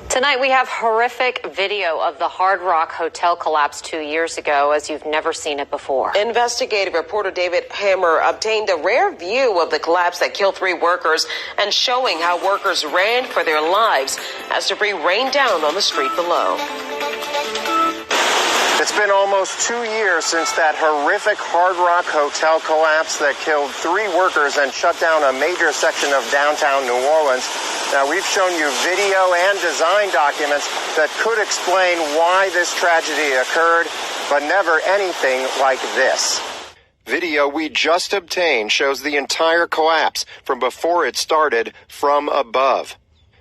Tonight we have horrific video of the Hard Rock Hotel collapse 2 years ago, as you've never seen it before. Investigative reporter David Hammer obtained a rare view of the collapse that killed 3 workers and showing how workers ran for their lives as debris rained down on the street below. It's been almost 2 years since that horrific Hard Rock Hotel collapse that killed 3 workers and shut down a major section of downtown New Orleans. Now, we've shown you video and design documents that could explain why this tragedy occurred, but never anything like this. Video we just obtained shows the entire collapse from before it started from above.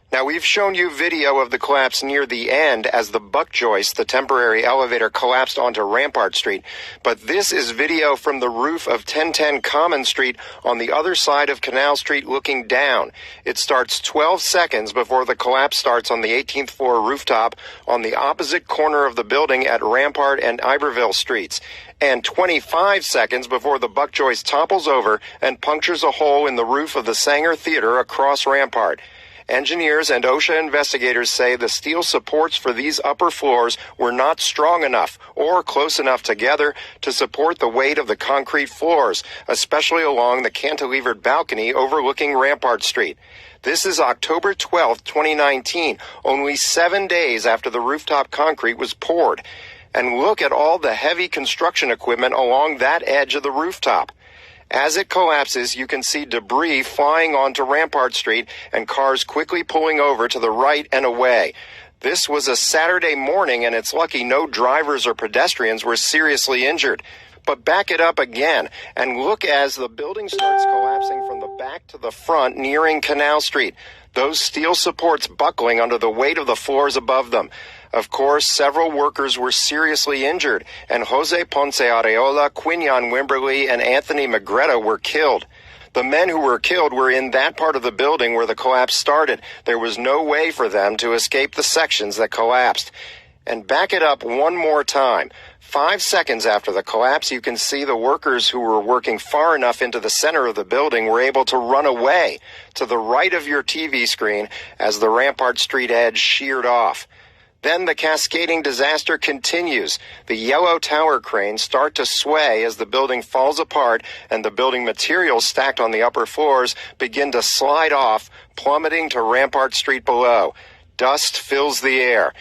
Now, we've shown you video of the collapse near the end as the buck joist, the temporary elevator, collapsed onto Rampart Street. But this is video from the roof of 1010 Common Street on the other side of Canal Street looking down. It starts 12 seconds before the collapse starts on the 18th floor rooftop on the opposite corner of the building at Rampart and Iberville Streets, and 25 seconds before the buck joist topples over and punctures a hole in the roof of the Sanger Theater across Rampart. Engineers and OSHA investigators say the steel supports for these upper floors were not strong enough or close enough together to support the weight of the concrete floors, especially along the cantilevered balcony overlooking Rampart Street. This is October 12, 2019, only 7 days after the rooftop concrete was poured. And look at all the heavy construction equipment along that edge of the rooftop. As it collapses, you can see debris flying onto Rampart Street and cars quickly pulling over to the right and away. This was a Saturday morning, and it's lucky no drivers or pedestrians were seriously injured. But back it up again and look as the building starts collapsing from the back to the front, nearing Canal Street. Those steel supports buckling under the weight of the floors above them. Of course, several workers were seriously injured, and Jose Ponce Areola, Quinion Wimberly, and Anthony Magretta were killed. The men who were killed were in that part of the building where the collapse started. There was no way for them to escape the sections that collapsed. And back it up one more time. 5 seconds after the collapse, you can see the workers who were working far enough into the center of the building were able to run away to the right of your TV screen as the Rampart Street edge sheared off. Then the cascading disaster continues. The yellow tower cranes start to sway as the building falls apart, and the building materials stacked on the upper floors begin to slide off, plummeting to Rampart Street below. Dust fills the air.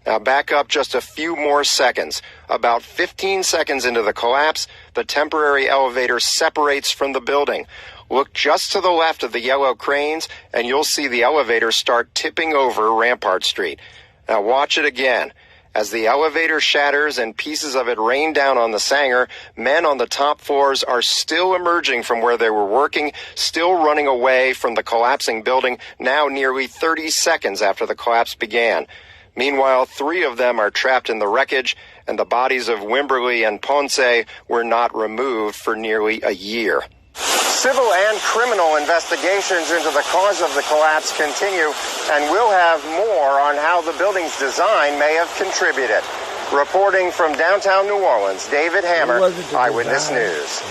Now back up just a few more seconds. About 15 seconds into the collapse, the temporary elevator separates from the building. Look just to the left of the yellow cranes, and you'll see the elevator start tipping over Rampart Street. Now watch it again. As the elevator shatters and pieces of it rain down on the Sanger, men on the top floors are still emerging from where they were working, still running away from the collapsing building, now nearly 30 seconds after the collapse began. Meanwhile, 3 of them are trapped in the wreckage, and the bodies of Wimberly and Ponce were not removed for nearly a year. Civil and criminal investigations into the cause of the collapse continue, and we'll have more on how the building's design may have contributed. Reporting from downtown New Orleans, David Hammer, Eyewitness News.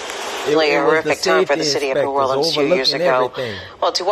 Really a horrific time for the city of New Orleans 2 years ago. Well, to